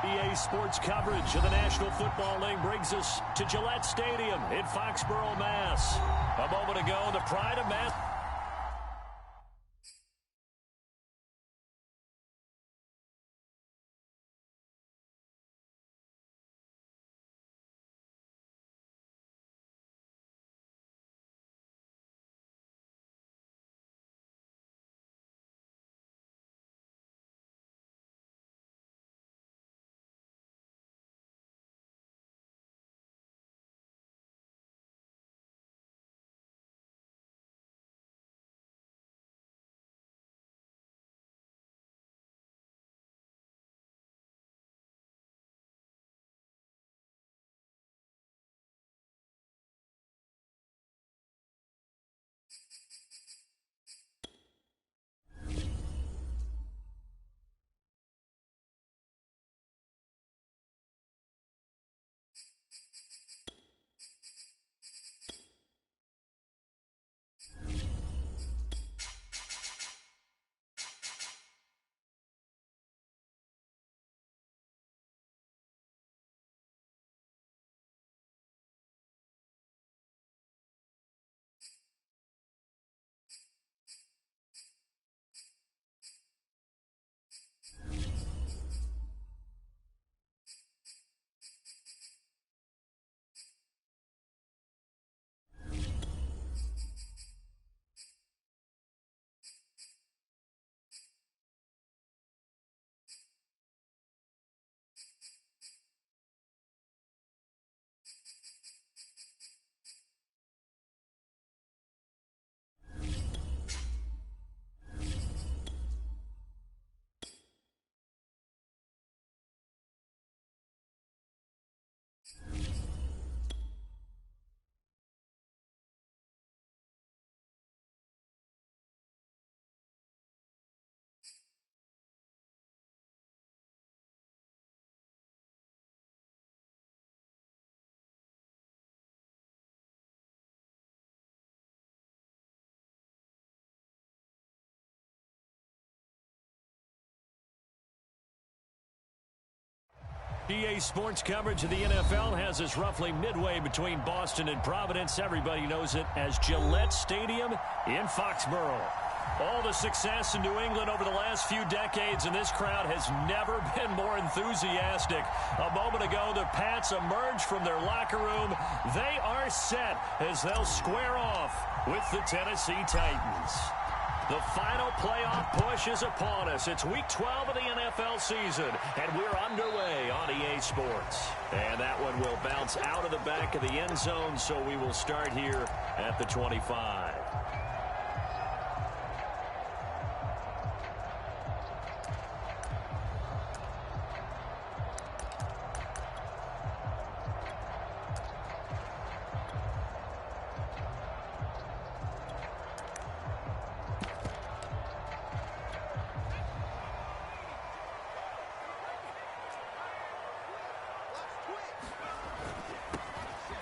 EA Sports coverage of the National Football League brings us to Gillette Stadium in Foxborough, Mass. A moment ago, the pride of Mass. EA Sports coverage of the NFL has us roughly midway between Boston and Providence. Everybody knows it as Gillette Stadium in Foxborough. All the success in New England over the last few decades, and this crowd has never been more enthusiastic. A moment ago, the Pats emerged from their locker room. They are set as they'll square off with the Tennessee Titans. The final playoff push is upon us. It's Week 12 of the NFL season, and we're underway on EA Sports. And that one will bounce out of the back of the end zone, so we will start here at the 25.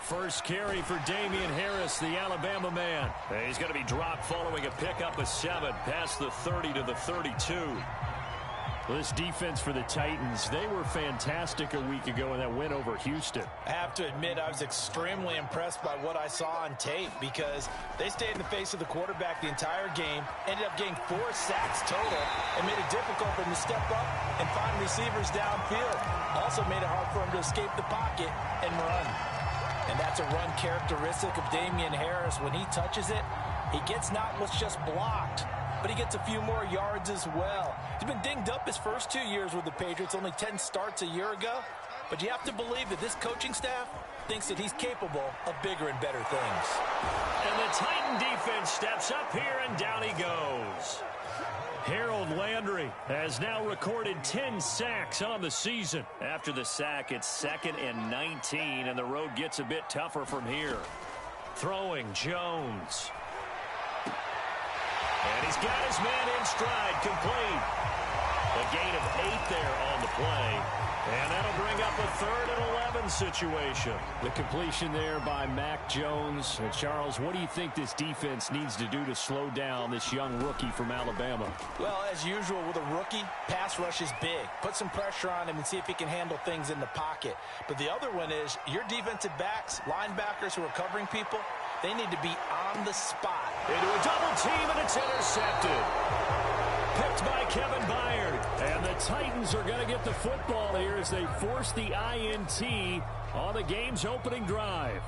First carry for Damian Harris, the Alabama man. He's going to be dropped following a pickup of 7 past the 30 to the 32. Well, this defense for the Titans, they were fantastic a week ago in that win over Houston. I have to admit, I was extremely impressed by what I saw on tape because they stayed in the face of the quarterback the entire game, ended up getting 4 sacks total, and made it difficult for him to step up and find receivers downfield. Also made it hard for him to escape the pocket and run. And that's a run characteristic of Damian Harris. When he touches it, he gets not what's just blocked, but he gets a few more yards as well. He's been dinged up his first 2 years with the Patriots, only 10 starts a year ago. But you have to believe that this coaching staff thinks that he's capable of bigger and better things. And the Titan defense steps up here, and down he goes. Harold Landry has now recorded 10 sacks on the season. After the sack, it's 2nd and 19, and the road gets a bit tougher from here. Throwing Jones. And he's got his man in stride, complete. The gain of 8 there on the play. And that'll bring up a 3rd and 11 situation. The completion there by Mac Jones. And Charles, what do you think this defense needs to do to slow down this young rookie from Alabama? Well, as usual with a rookie, pass rush is big. Put some pressure on him and see if he can handle things in the pocket. But the other one is your defensive backs, linebackers who are covering people, they need to be on the spot. Into a double team, and it's intercepted. Picked by Kevin Byard. And the Titans are going to get the football here as they force the INT on the game's opening drive.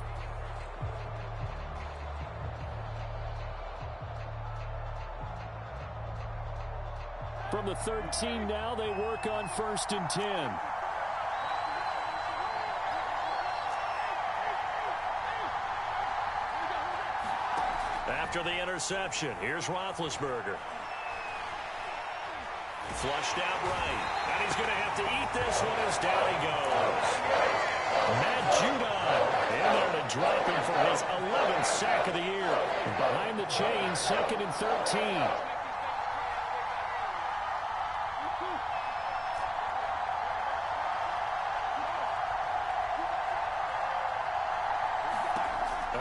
From the 13 now, they work on 1st and 10. After the interception, here's Roethlisberger. Flushed out right. And he's going to have to eat this one as down he goes. Matt Judon in there to drop him for his 11th sack of the year. Behind the chains, 2nd and 13.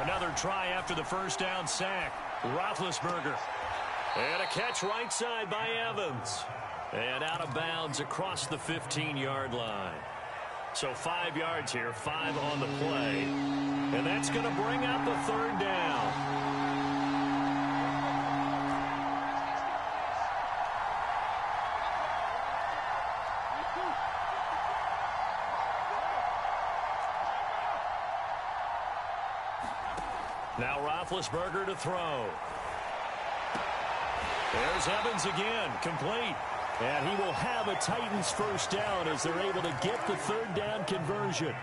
Another try after the first down sack. Roethlisberger. And a catch right side by Evans. And out of bounds across the 15-yard line. So 5 yards here, 5 on the play. And that's going to bring out the 3rd down. Now Roethlisberger to throw. There's Evans again, complete. And he will have a Titans first down as they're able to get the 3rd down conversion.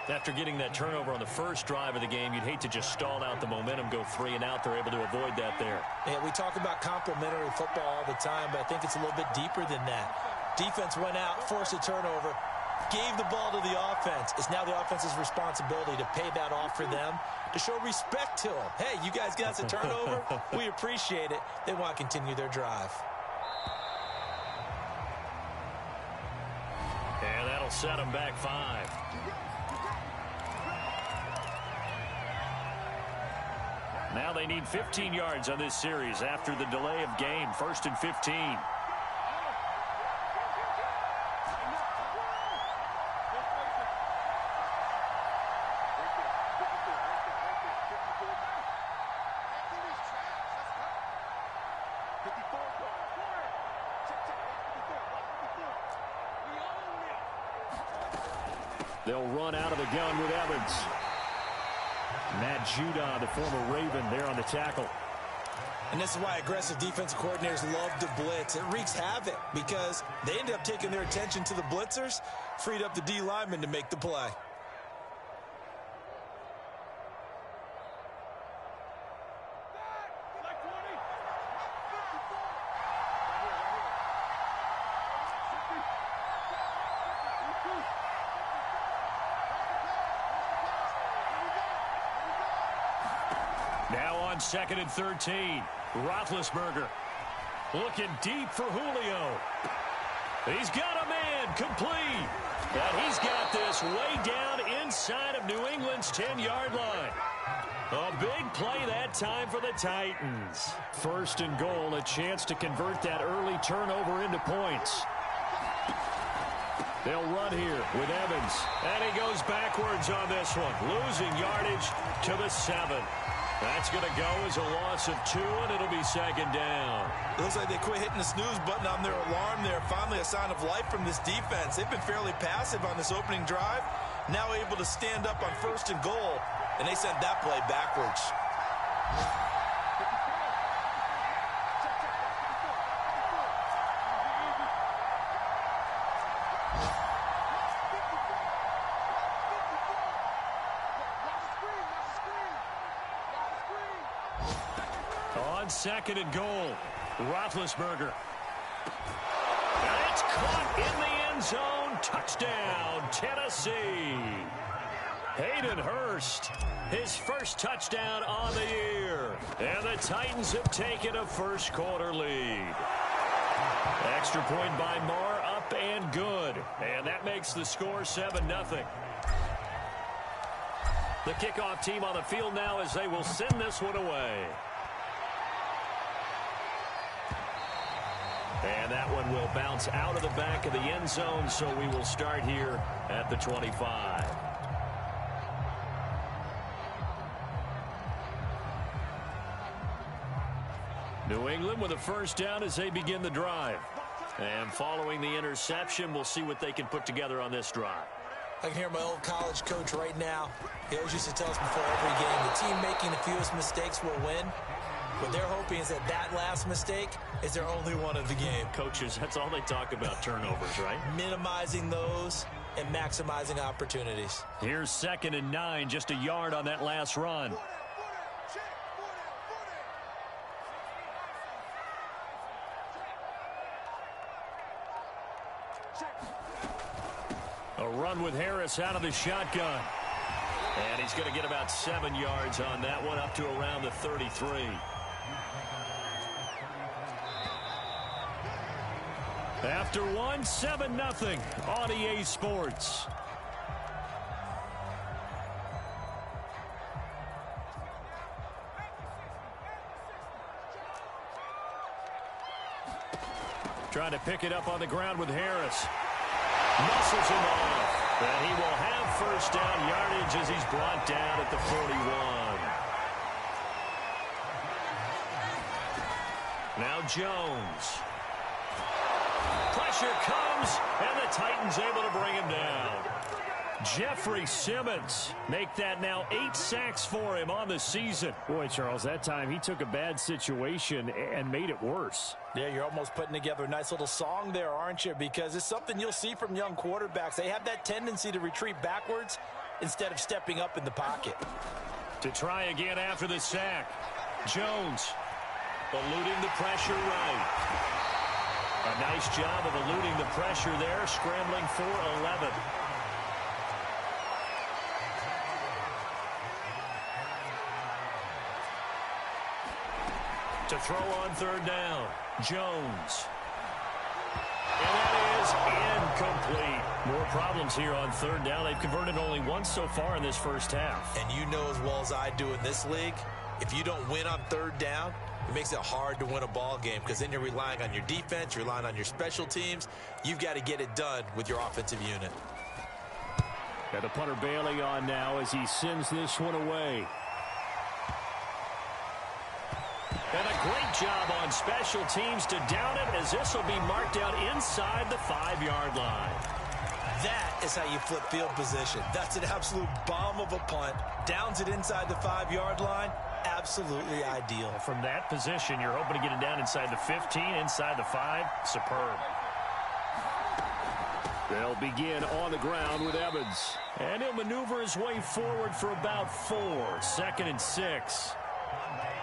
After getting that turnover on the first drive of the game, you'd hate to just stall out the momentum, go 3 and out. They're able to avoid that there. Yeah, we talk about complementary football all the time, but I think it's a little bit deeper than that. Defense went out, forced a turnover, gave the ball to the offense. It's now the offense's responsibility to pay that off for them, to show respect to them. Hey, you guys got us a turnover. We appreciate it. They want to continue their drive. And that'll set them back 5. Now they need 15 yards on this series after the delay of game. 1st and 15. They'll run out of the gun with Evans. Matt Judon, the former Raven, there on the tackle. And this is why aggressive defensive coordinators love to blitz. It wreaks havoc because they end up taking their attention to the blitzers, freed up the D lineman to make the play. Now on 2nd and 13. Roethlisberger looking deep for Julio. He's got a man, complete. And he's got this way down inside of New England's 10-yard line. A big play that time for the Titans. 1st and goal, a chance to convert that early turnover into points. They'll run here with Evans. And he goes backwards on this one, losing yardage to the 7. That's going to go as a loss of 2, and it'll be 2nd down. It looks like they quit hitting the snooze button on their alarm there. Finally a sign of life from this defense. They've been fairly passive on this opening drive. Now able to stand up on 1st and goal, and they sent that play backwards. On 2nd and goal, Roethlisberger. And it's caught in the end zone. Touchdown, Tennessee. Hayden Hurst, his first touchdown on the year. And the Titans have taken a first quarter lead. Extra point by Marr, up and good. And that makes the score 7-0. The kickoff team on the field now as they will send this one away. And that one will bounce out of the back of the end zone, so we will start here at the 25. New England with a first down as they begin the drive. And following the interception, we'll see what they can put together on this drive. I can hear my old college coach right now. He always used to tell us before every game, the team making the fewest mistakes will win. What they're hoping is that that last mistake is their only one of the game. Coaches, that's all they talk about, turnovers, right? Minimizing those and maximizing opportunities. Here's 2nd and 9, just a yard on that last run. A run with Harris out of the shotgun. And he's going to get about 7 yards on that one, up to around the 33. After one, 7-0 on EA Sports. Trying to pick it up on the ground with Harris. Muscles him off. And he will have first down yardage as he's brought down at the 41. Now Jones. Pressure comes, and the Titans able to bring him down. Jeffrey Simmons make that now 8 sacks for him on the season. Boy, Charles, that time he took a bad situation and made it worse. Yeah, you're almost putting together a nice little song there, aren't you? Because it's something you'll see from young quarterbacks. They have that tendency to retreat backwards instead of stepping up in the pocket. To try again after the sack. Jones eluding the pressure right. A nice job of eluding the pressure there, scrambling for 11. To throw on 3rd down, Jones. And that is incomplete. More problems here on 3rd down. They've converted only once so far in this first half. And you know as well as I do in this league, if you don't win on 3rd down, it makes it hard to win a ball game because then you're relying on your defense, you're relying on your special teams. You've got to get it done with your offensive unit. Got the punter Bailey on now as he sends this one away. And a great job on special teams to down it as this will be marked out inside the 5-yard line. That is how you flip field position. That's an absolute bomb of a punt. Downs it inside the 5-yard line. Absolutely ideal. From that position, you're hoping to get it down inside the 15, inside the 5. Superb. They'll begin on the ground with Evans. And he'll maneuver his way forward for about 4. 2nd and 6.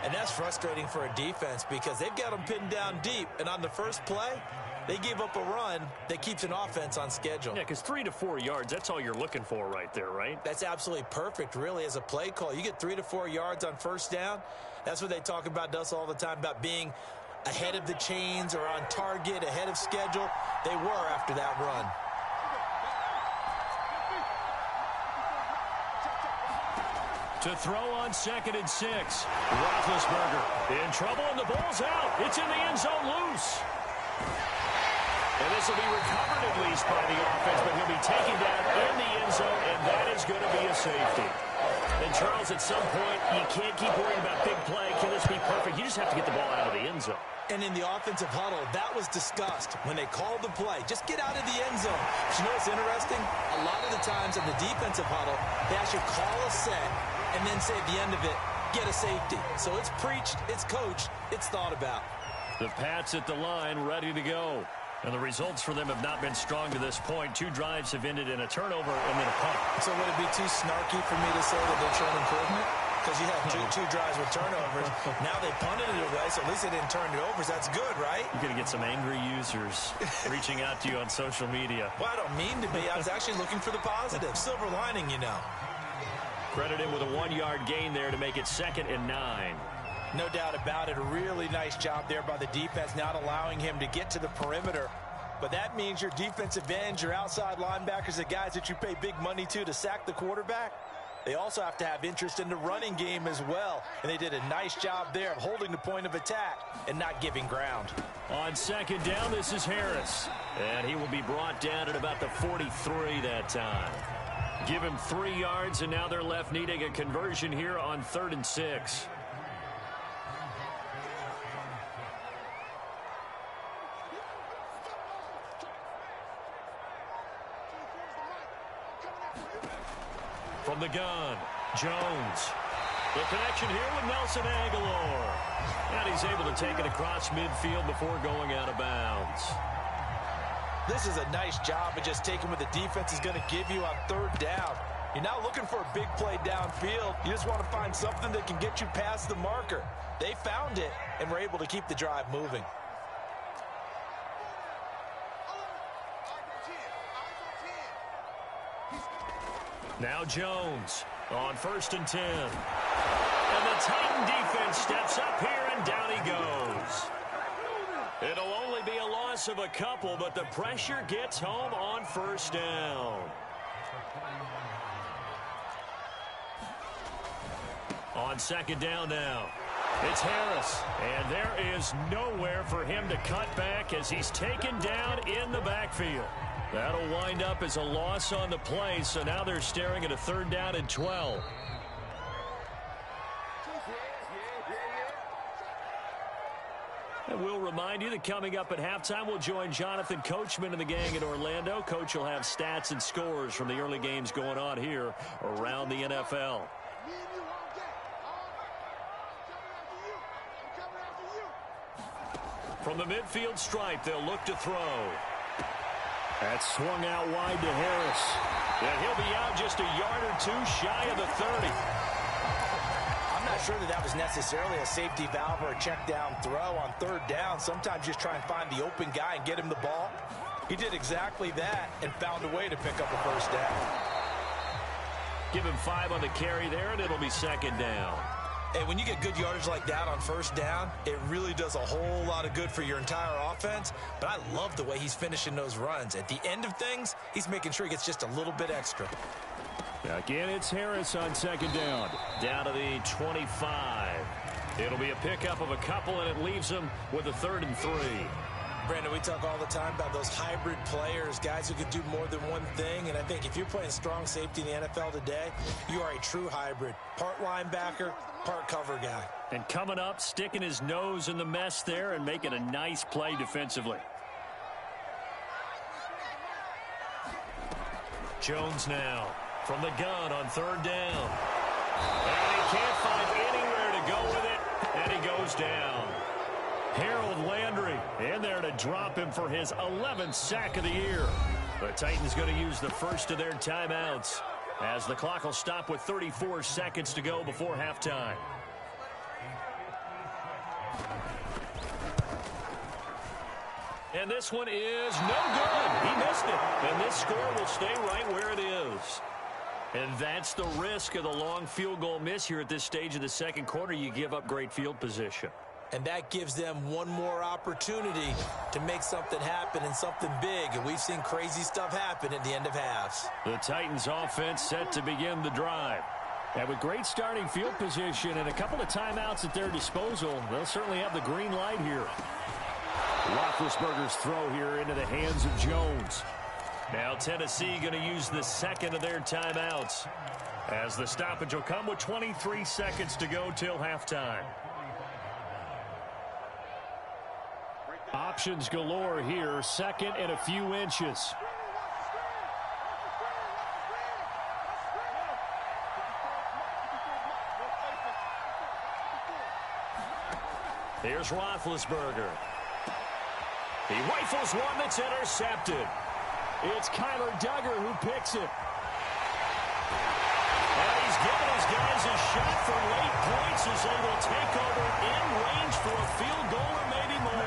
And that's frustrating for a defense because they've got them pinned down deep. And on the first play, they gave up a run that keeps an offense on schedule. Yeah, because 3 to 4 yards, that's all you're looking for right there, right? That's absolutely perfect, really, as a play call. You get 3 to 4 yards on first down. That's what they talk about to us all the time, about being ahead of the chains or on target, ahead of schedule. They were after that run. To throw on 2nd and 6. Roethlisberger in trouble, and the ball's out. It's in the end zone loose. And this will be recovered at least by the offense, but he'll be taken down in the end zone, and that is going to be a safety. And, Charles, at some point, you can't keep worrying about big play. Can this be perfect? You just have to get the ball out of the end zone. And in the offensive huddle, that was discussed when they called the play. Just get out of the end zone. But you know what's interesting? A lot of the times in the defensive huddle, they actually call a set and then say at the end of it, get a safety. So it's preached, it's coached, it's thought about. The Pats at the line, ready to go. And the results for them have not been strong to this point. 2 drives have ended in a turnover and then a punt. So would it be too snarky for me to say that they're showing improvement? Because you had two drives with turnovers. Now they punted it away, so at least they didn't turn it over. So that's good, right? You're going to get some angry users reaching out to you on social media. Well, I don't mean to be. I was actually looking for the positive. Silver lining, you know. Credited with a 1-yard gain there to make it 2nd and 9. No doubt about it. A really nice job there by the defense, not allowing him to get to the perimeter. But that means your defensive ends, your outside linebackers, the guys that you pay big money to sack the quarterback, they also have to have interest in the running game as well. And they did a nice job there of holding the point of attack and not giving ground. On second down, this is Harris. And he will be brought down at about the 43 that time. Give him 3 yards, and now they're left needing a conversion here on 3rd and 6. From the gun, Jones. The connection here with Nelson Agholor. And he's able to take it across midfield before going out of bounds. This is a nice job of just taking what the defense is going to give you on 3rd down. You're not looking for a big play downfield. You just want to find something that can get you past the marker. They found it and were able to keep the drive moving. Now Jones on 1st and 10. And the Titan defense steps up here, and down he goes. It'll only be a loss of a couple, but the pressure gets home on 1st down. On 2nd down now, it's Harris. And there is nowhere for him to cut back as he's taken down in the backfield. That'll wind up as a loss on the play, so now they're staring at a 3rd down and 12. And we'll remind you that coming up at halftime, we'll join Jonathan Coachman and the gang in Orlando. Coach will have stats and scores from the early games going on here around the NFL. From the midfield stripe, they'll look to throw. That's swung out wide to Harris. And he'll be out just a yard or 2 shy of the 30. I'm not sure that was necessarily a safety valve or a check down throw on 3rd down. Sometimes just try and find the open guy and get him the ball. He did exactly that and found a way to pick up a 1st down. Give him 5 on the carry there, and it'll be 2nd down. Hey, when you get good yardage like that on 1st down, it really does a whole lot of good for your entire offense. But I love the way he's finishing those runs. At the end of things, he's making sure he gets just a little bit extra. Again, it's Harris on 2nd down. Down to the 25. It'll be a pickup of a couple, and it leaves him with a 3rd and 3. Brandon, we talk all the time about those hybrid players, guys who can do more than one thing. And I think if you're playing strong safety in the NFL today, you are a true hybrid. Part linebacker, part cover guy. And coming up, sticking his nose in the mess there and making a nice play defensively. Jones now from the gun on 3rd down. And he can't find anywhere to go with it, and he goes down. Harold Landry in there to drop him for his 11th sack of the year. The Titans going to use the first of their timeouts as the clock will stop with 34 seconds to go before halftime. And this one is no good. He missed it. And this score will stay right where it is. And that's the risk of the long field goal miss here at this stage of the 2nd quarter. You give up great field position. And that gives them one more opportunity to make something happen and something big. And we've seen crazy stuff happen at the end of halves. The Titans offense set to begin the drive. And with great starting field position and a couple of timeouts at their disposal, they'll certainly have the green light here. Roethlisberger's throw here into the hands of Jones. Now Tennessee going to use the 2nd of their timeouts as the stoppage will come with 23 seconds to go till halftime. Options galore here. 2nd and a few inches. Here's Roethlisberger. He rifles one that's intercepted. It's Kyler Duggar who picks it. And he's giving his guys a shot for late points as they will take over in range for a field goal or maybe more.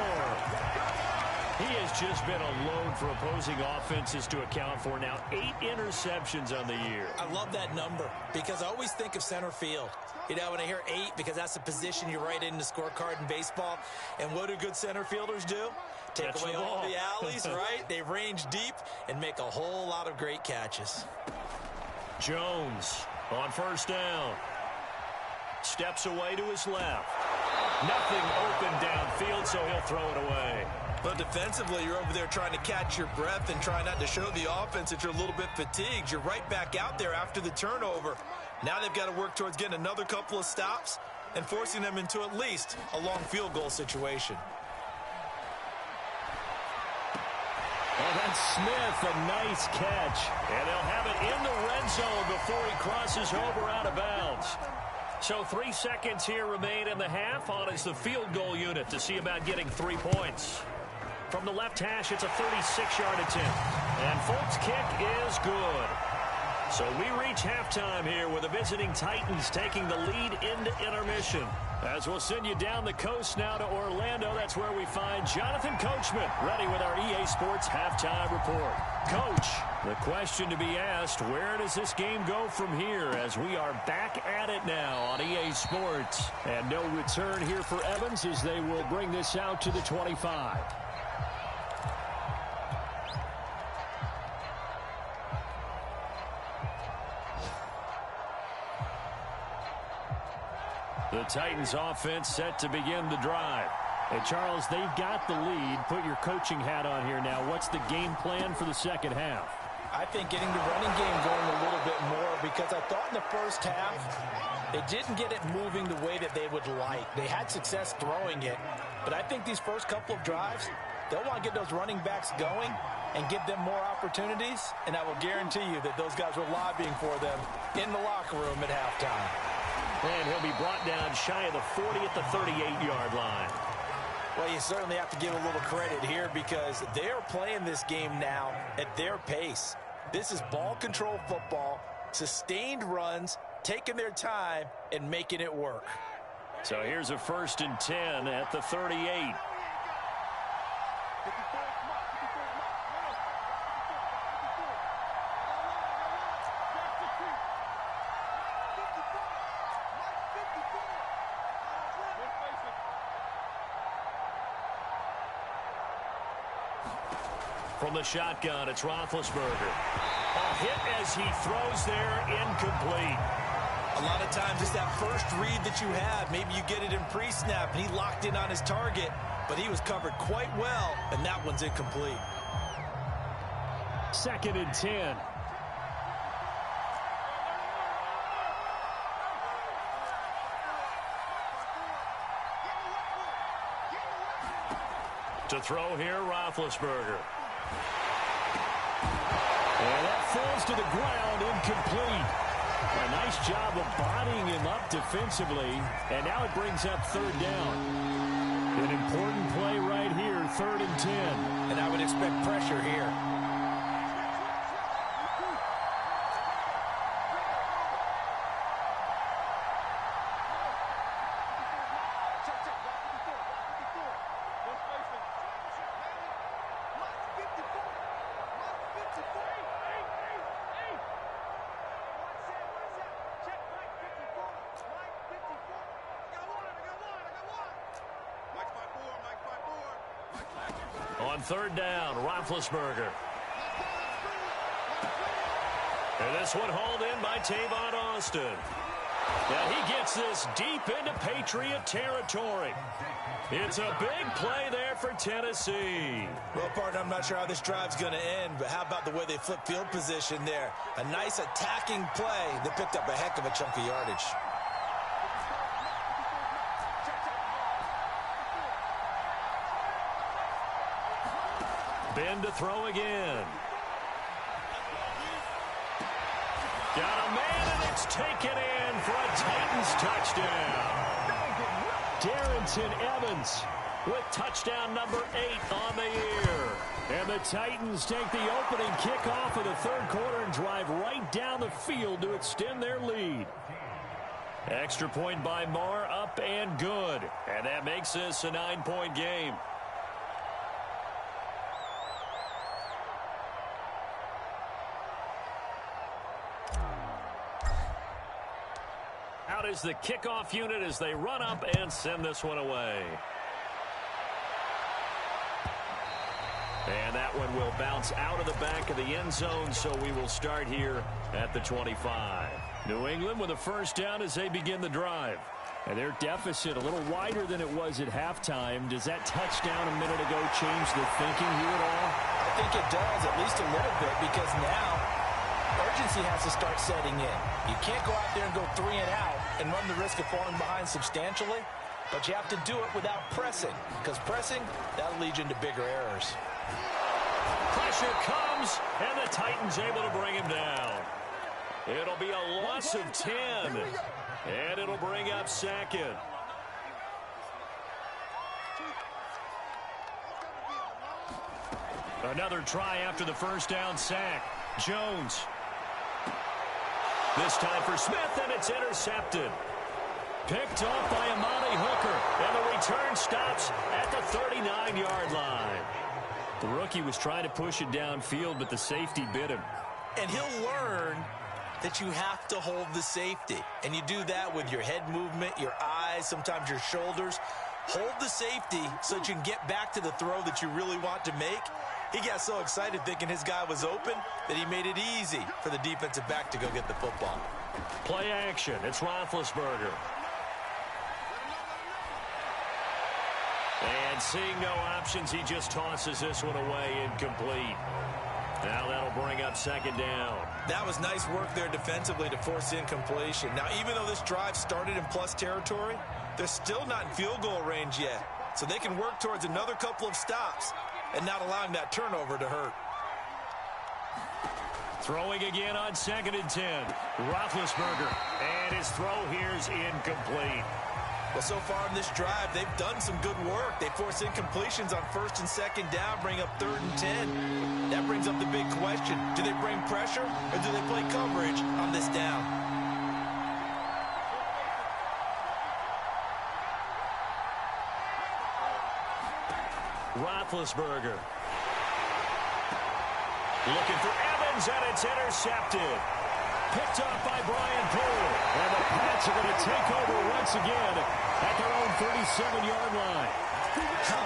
He has just been a load for opposing offenses to account for. Now 8 interceptions on the year. I love that number because I always think of center field. You know, when I hear 8, because that's the position you write in the scorecard in baseball. And what do good center fielders do? Take away all the alleys, right? They range deep and make a whole lot of great catches. Jones on first down. Steps away to his left. Nothing open downfield, so he'll throw it away. But defensively, you're over there trying to catch your breath and try not to show the offense that you're a little bit fatigued. You're right back out there after the turnover. Now they've got to work towards getting another couple of stops and forcing them into at least a long field goal situation. Oh, that's Smith, a nice catch. And they'll have it in the red zone before he crosses over out of bounds. So 3 seconds here remain in the half. On is the field goal unit to see about getting 3 points. From the left hash, it's a 36-yard attempt. And Folk's kick is good. So we reach halftime here with the visiting Titans taking the lead into intermission. As we'll send you down the coast now to Orlando, that's where we find Jonathan Coachman ready with our EA Sports halftime report. Coach, the question to be asked, where does this game go from here as we are back at it now on EA Sports? And no return here for Evans as they will bring this out to the 25. The Titans offense set to begin the drive. Hey, Charles, they've got the lead. Put your coaching hat on here now. What's the game plan for the second half? I think getting the running game going a little bit more because I thought in the first half they didn't get it moving the way that they would like. They had success throwing it, but I think these first couple of drives, they'll want to get those running backs going and give them more opportunities, and I will guarantee you that those guys were lobbying for them in the locker room at halftime. And he'll be brought down shy of the 40 at the 38-yard line. Well, you certainly have to give a little credit here because they're playing this game now at their pace. This is ball control football, sustained runs, taking their time, and making it work. So here's a 1st and 10 at the 38. From the shotgun, it's Roethlisberger. A hit as he throws there, incomplete. A lot of times it's that first read that you have. Maybe you get it in pre-snap, and he locked in on his target, but he was covered quite well, and that one's incomplete. 2nd and 10. To throw here, Roethlisberger. And that falls to the ground, incomplete. A nice job of bodying him up defensively. And now it brings up 3rd down. An important play right here, 3rd and 10. And I would expect pressure here. On 3rd down, Roethlisberger. And this one hauled in by Tavon Austin. Now he gets this deep into Patriot territory. It's a big play there for Tennessee. Well, partner, I'm not sure how this drive's going to end, but how about the way they flip field position there? A nice attacking play that picked up a heck of a chunk of yardage. Ben to throw again. Got a man, and it's taken in for a Titans touchdown. Darrynton Evans with touchdown number 8 on the year. And the Titans take the opening kickoff of the 3rd quarter and drive right down the field to extend their lead. Extra point by Marr, up and good. And that makes this a 9-point game. is the kickoff unit as they run up and send this one away. And that one will bounce out of the back of the end zone, so we will start here at the 25. New England with a first down as they begin the drive. And their deficit a little wider than it was at halftime. Does that touchdown a minute ago change the thinking here at all? I think it does, at least a little bit, because now urgency has to start setting in. You can't go out there and go 3 and out and run the risk of falling behind substantially, but you have to do it without pressing, because pressing, that'll lead you into bigger errors. Pressure comes, and the Titans able to bring him down. It'll be a loss of 10, and it'll bring up second. Another try after the first down sack. Jones. This time for Smith, and it's intercepted. Picked off by Amani Hooker, and the return stops at the 39-yard line. The rookie was trying to push it downfield, but the safety bit him. And he'll learn that you have to hold the safety. And you do that with your head movement, your eyes, sometimes your shoulders. Hold the safety so that you can get back to the throw that you really want to make. He got so excited thinking his guy was open that he made it easy for the defensive back to go get the football. Play action. It's Roethlisberger. And seeing no options, he just tosses this one away incomplete. Now that'll bring up second down. That was nice work there defensively to force incompletion. Now, even though this drive started in plus territory, they're still not in field goal range yet. So they can work towards another couple of stops and not allowing that turnover to hurt. Throwing again on 2nd and 10. Roethlisberger. And his throw here is incomplete. Well, so far in this drive, they've done some good work. They force incompletions on 1st and 2nd down, bring up 3rd and 10. That brings up the big question. Do they bring pressure or do they play coverage on this down? Roethlisberger. Looking for Evans, and it's intercepted. Picked off by Brian Poole. And the Pats are going to take over once again at their own 37-yard line.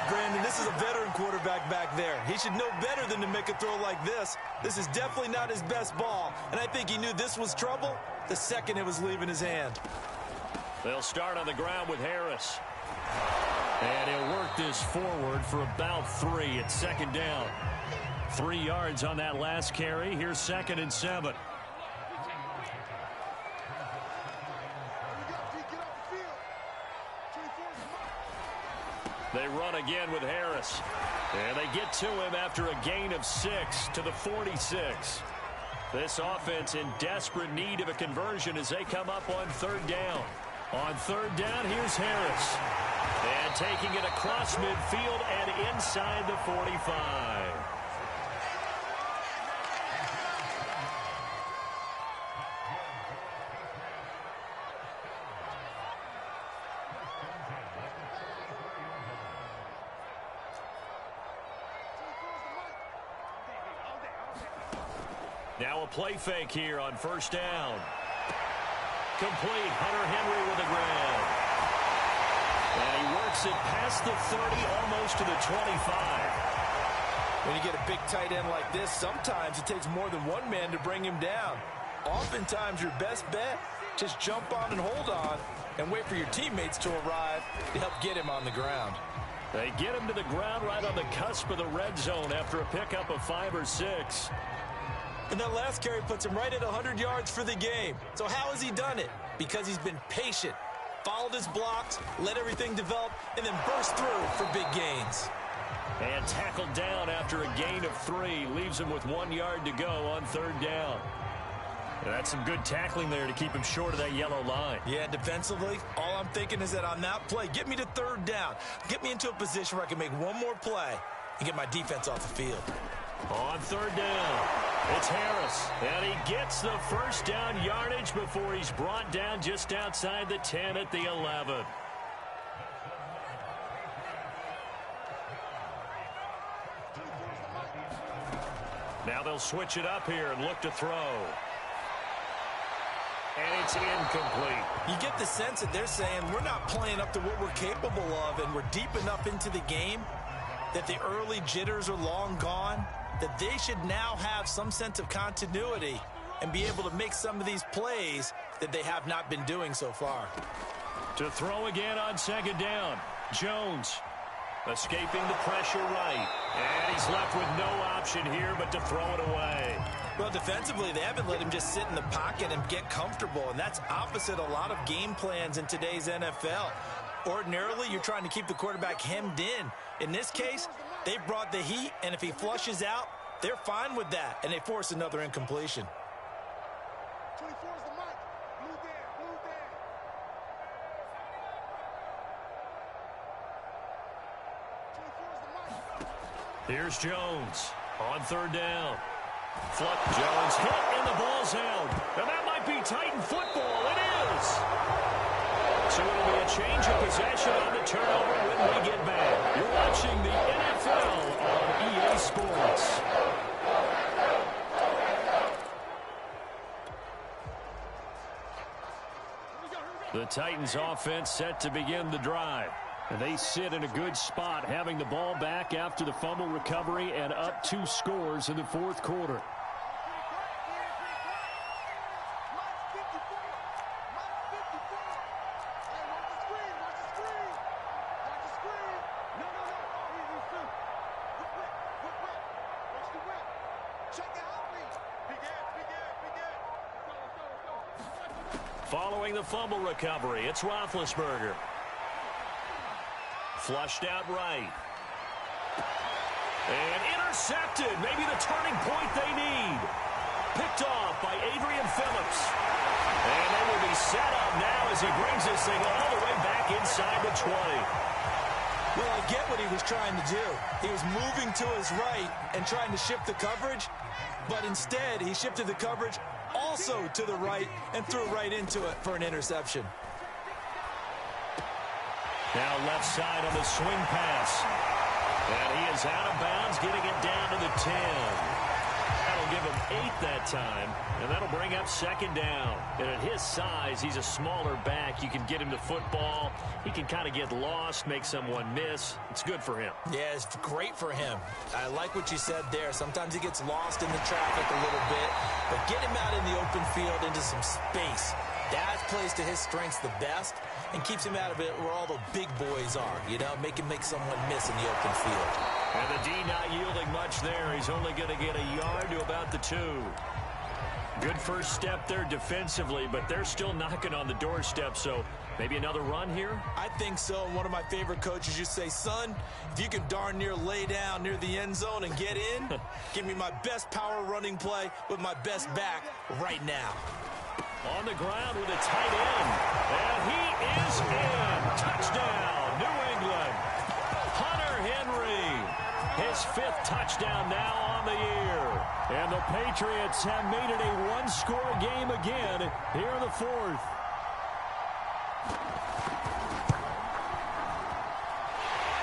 Brandon, this is a veteran quarterback back there. He should know better than to make a throw like this. This is definitely not his best ball. And I think he knew this was trouble the second it was leaving his hand. They'll start on the ground with Harris. And he'll work this forward for about 3 at 2nd down. 3 yards on that last carry. Here's 2nd and 7. They run again with Harris. And they get to him after a gain of 6 to the 46. This offense in desperate need of a conversion as they come up on 3rd down. On 3rd down, here's Harris. And taking it across midfield and inside the 45. Now a play fake here on 1st down. Complete. Hunter Henry with a grab. And he works it past the 30, almost to the 25. When you get a big tight end like this, sometimes it takes more than one man to bring him down. Oftentimes, your best bet, just jump on and hold on and wait for your teammates to arrive to help get him on the ground. They get him to the ground right on the cusp of the red zone after a pickup of 5 or 6. And that last carry puts him right at 100 yards for the game. So how has he done it? Because he's been patient, followed his blocks, let everything develop, and then burst through for big gains. And tackled down after a gain of 3. Leaves him with 1 yard to go on 3rd down. That's some good tackling there to keep him short of that yellow line. Yeah, defensively, all I'm thinking is that on that play, get me to 3rd down. Get me into a position where I can make one more play and get my defense off the field. On 3rd down, it's Harris. And he gets the first down yardage before he's brought down just outside the 10 at the 11. Now they'll switch it up here and look to throw. and it's incomplete. You get the sense that they're saying we're not playing up to what we're capable of, and we're deep enough into the game that the early jitters are long gone, that they should now have some sense of continuity and be able to make some of these plays that they have not been doing so far. To throw again on second down, Jones escaping the pressure right. And he's left with no option here but to throw it away. Well, defensively, they haven't let him just sit in the pocket and get comfortable, and that's opposite a lot of game plans in today's NFL. Ordinarily, you're trying to keep the quarterback hemmed in. In this case, they brought the heat, and if he flushes out, they're fine with that, and they force another incompletion. 24 is the mic. Blue Dan, blue Dan. 24 is the mic. Here's Jones on third down. Jones hit and the ball's held. And that might be Titan football. It is. So it'll be a change of possession on the turnover when we get back. You're watching the NFL on EA Sports. The Titans offense set to begin the drive. And they sit in a good spot, having the ball back after the fumble recovery and up 2 scores in the fourth quarter. Following the fumble recovery, it's Roethlisberger. Flushed out right. And intercepted. Maybe the turning point they need. Picked off by Adrian Phillips. And they will be set up now as he brings this thing all the way back inside the 20. Well, I get what he was trying to do. He was moving to his right and trying to shift the coverage, but instead he shifted the coverage also to the right and threw right into it for an interception. Now left side on the swing pass. And he is out of bounds, getting it down to the 10. That'll give him 8 that time, and that'll bring up second down. And at his size, he's a smaller back. You can get him the football. He can kind of get lost, make someone miss. It's good for him. Yeah, it's great for him. I like what you said there. Sometimes he gets lost in the traffic a little bit, but get him out in the open field into some space. That plays to his strengths the best and keeps him out of it where all the big boys are, you know, make someone miss in the open field. And the D not yielding much there. He's only going to get a yard to about the 2. Good first step there defensively, but they're still knocking on the doorstep, so maybe another run here? I think so. One of my favorite coaches used to say, son, if you can darn near lay down near the end zone and get in, give me my best power running play with my best back right now. On the ground with a tight end. And he is in. Touchdown, New England. Hunter Henry. His 5th touchdown now on the year. And the Patriots have made it a one-score game again here in the 4th.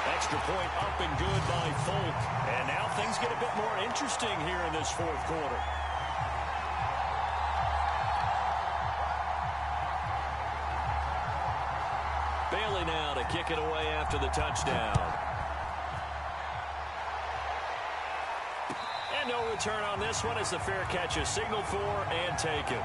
Extra point up and good by Folk. And now things get a bit more interesting here in this 4th quarter. Bailey now to kick it away after the touchdown. And no return on this one as the fair catch is signaled for and taken.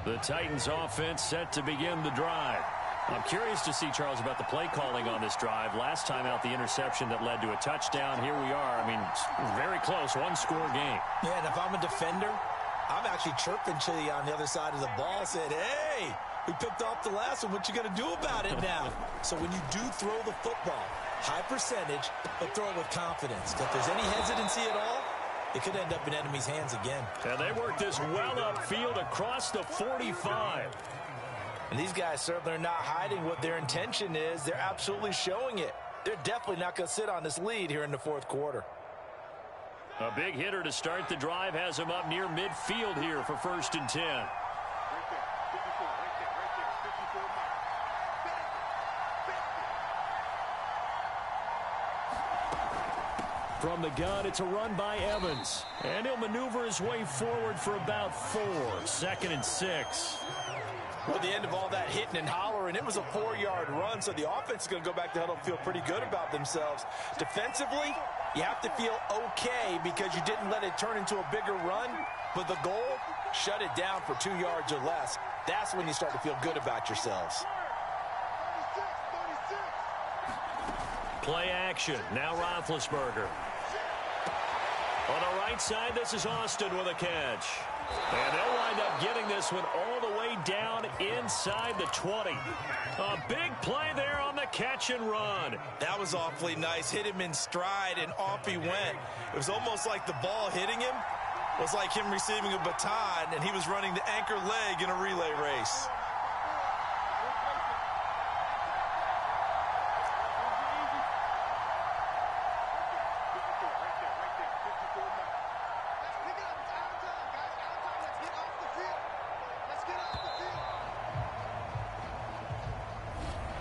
The Titans offense set to begin the drive. I'm curious to see, Charles, about the play calling on this drive. Last time out, the interception that led to a touchdown. Here we are. I mean, very close, one-score game. Yeah, and if I'm a defender, I'm actually chirping to you on the other side of the ball, saying, hey, we picked off the last one. What you going to do about it now? So when you do throw the football, high percentage, but throw it with confidence. If there's any hesitancy at all, it could end up in enemy's hands again. And they work this well upfield across the 45. And these guys certainly are not hiding what their intention is. They're absolutely showing it. They're definitely not going to sit on this lead here in the 4th quarter. A big hitter to start the drive has him up near midfield here for 1st and 10. From the gun, it's a run by Evans. And he'll maneuver his way forward for about 4. 2nd and 6. Well, the end of all that hitting and hollering, it was a 4-yard run, so the offense is going to go back to huddle and feel pretty good about themselves. Defensively, you have to feel okay because you didn't let it turn into a bigger run, but the goal, shut it down for 2 yards or less. That's when you start to feel good about yourselves. Play action. Now Roethlisberger. On the right side, this is Austin with a catch. And they'll wind up getting this one all the way down inside the 20. A big play there on the catch and run. That was awfully nice. Hit him in stride, and off he went. It was almost like the ball hitting him was like him receiving a baton, and he was running the anchor leg in a relay race.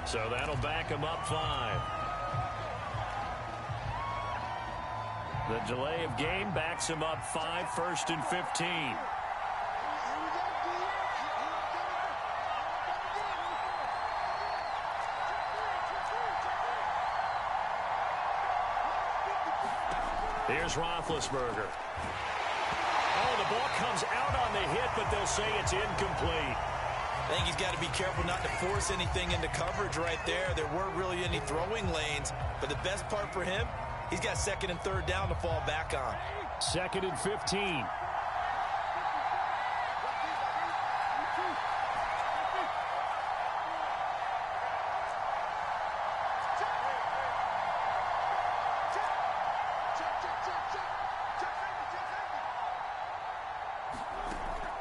So that'll back him up 5. The delay of game backs him up 5, 1st and 15. Here's Roethlisberger. Oh, the ball comes out on the hit, but they'll say it's incomplete. I think he's got to be careful not to force anything into coverage right there. There weren't really any throwing lanes, but the best part for him, he's got 2nd and 3rd down to fall back on. 2nd and 15.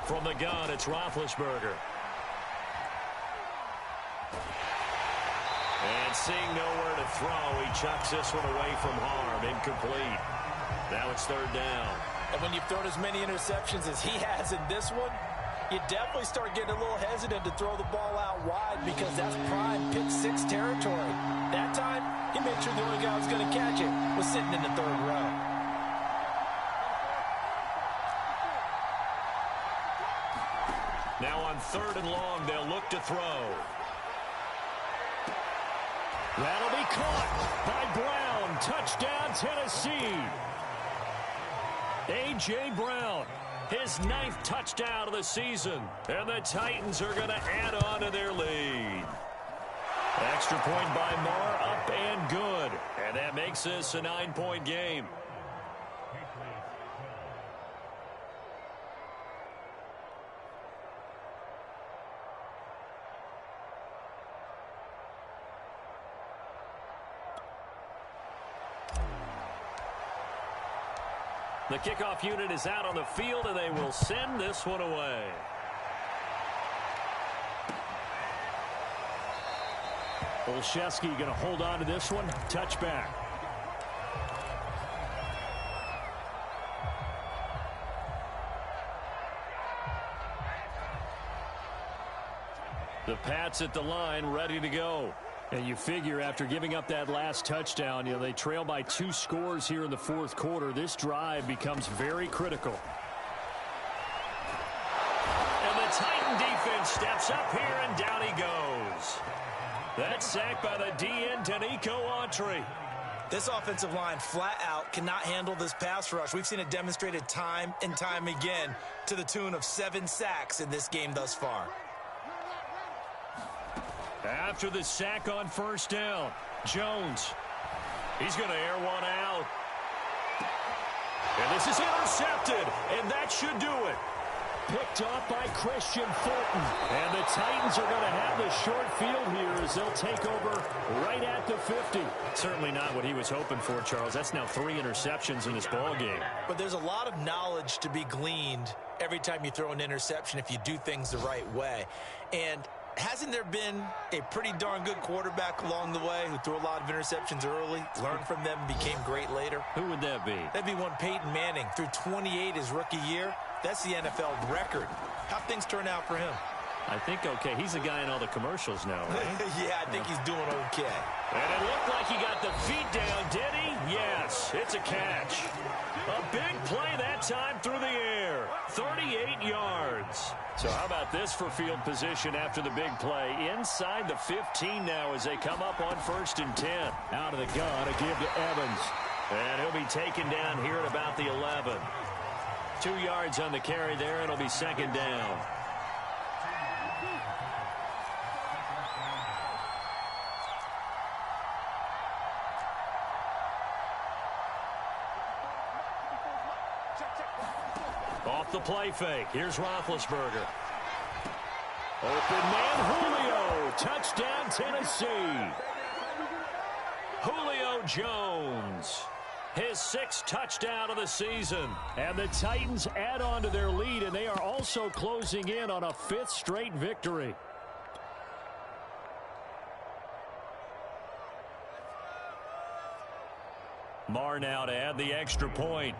From the gun, it's Roethlisberger. And seeing nowhere to throw, he chucks this one away from harm. Incomplete. Now it's 3rd down. And when you've thrown as many interceptions as he has in this one, you definitely start getting a little hesitant to throw the ball out wide because that's prime pick 6 territory. That time, he made sure the only guy who was going to catch it was sitting in the 3rd row. Now on 3rd and long, they'll look to throw. That'll be caught by Brown. Touchdown, Tennessee. A.J. Brown, his 9th touchdown of the season. And the Titans are going to add on to their lead. Extra point by Marr, up and good. And that makes this a 9-point game. The kickoff unit is out on the field, and they will send this one away. Olszewski going to hold on to this one. Touchback. The Pats at the line, ready to go. And you figure after giving up that last touchdown, they trail by 2 scores here in the 4th quarter. This drive becomes very critical. And the Titan defense steps up here, and down he goes. That's sacked by the DN, Danico Autry. This offensive line flat out cannot handle this pass rush. We've seen it demonstrated time and time again to the tune of 7 sacks in this game thus far. After the sack on 1st down, Jones. He's going to air one out. And this is intercepted, and that should do it. Picked off by Christian Fulton. And the Titans are going to have the short field here as they'll take over right at the 50. Certainly not what he was hoping for, Charles. That's now 3 interceptions in this ball game. But there's a lot of knowledge to be gleaned every time you throw an interception if you do things the right way. And Hasn't there been a pretty darn good quarterback along the way who threw a lot of interceptions early, learned from them, and became great later? Who would that be? That'd be one Peyton Manning. Threw 28 his rookie year. That's the NFL record. How'd things turn out for him? I think okay. He's the guy in all the commercials now, right? Yeah, I think he's doing okay. And it looked like he got the feet down, did he? Yes, it's a catch. A big play that time through the air. 38 yards. So how about this for field position after the big play? Inside the 15 now as they come up on 1st and 10. Out of the gun to give to Evans. And he'll be taken down here at about the 11. 2 yards on the carry there. It'll be 2nd down. Off the play fake. Here's Roethlisberger. Open man, Julio. Touchdown, Tennessee. Julio Jones. His 6th touchdown of the season. And the Titans add on to their lead, and they are also closing in on a 5th straight victory. Marr now to add the extra point.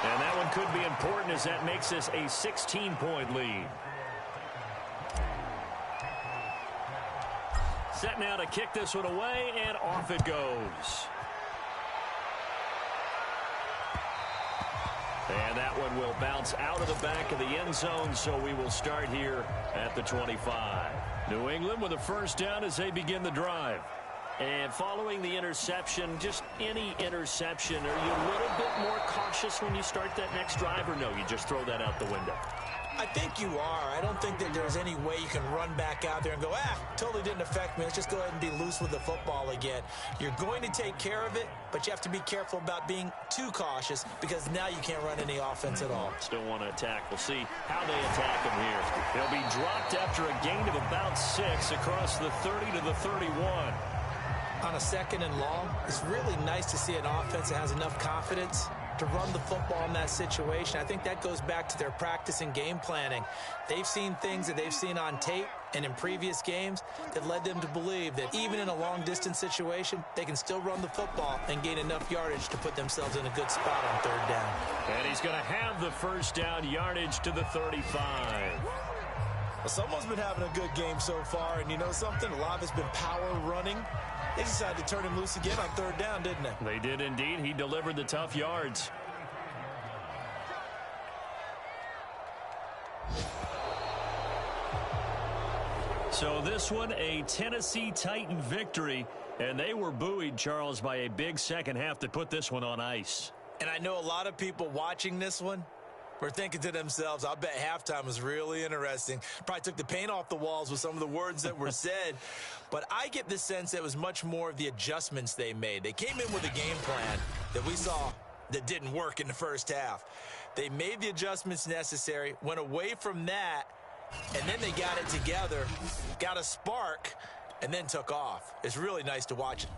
And that one could be important as that makes this a 16-point lead. Set now to kick this one away, and off it goes. And that one will bounce out of the back of the end zone, so we will start here at the 25. New England with a 1st down as they begin the drive. And following the interception, just any interception, are you a little bit more cautious when you start that next drive, or no, you just throw that out the window? I think you are. I don't think that there's any way you can run back out there and go, totally didn't affect me. Let's just go ahead and be loose with the football again. You're going to take care of it, but you have to be careful about being too cautious because now you can't run any offense at all. Still want to attack. We'll see how they attack him here. He'll be dropped after a gain of about 6 across the 30 to the 31. On a 2nd and long, it's really nice to see an offense that has enough confidence to run the football in that situation. I think that goes back to their practice and game planning. They've seen things that they've seen on tape and in previous games that led them to believe that even in a long-distance situation, they can still run the football and gain enough yardage to put themselves in a good spot on 3rd down. And he's going to have the 1st down yardage to the 35. Well, someone's been having a good game so far, and you know something? A lot of it's been power running. They decided to turn him loose again on 3rd down, didn't they? They did indeed. He delivered the tough yards. So this one, a Tennessee Titan victory, and they were buoyed, Charles, by a big second half that put this one on ice. And I know a lot of people watching this one were thinking to themselves, I bet halftime was really interesting. Probably took the paint off the walls with some of the words that were said. But I get the sense that it was much more of the adjustments they made. They came in with a game plan that we saw that didn't work in the 1st half. They made the adjustments necessary, went away from that, and then they got it together, got a spark, and then took off. It's really nice to watch it.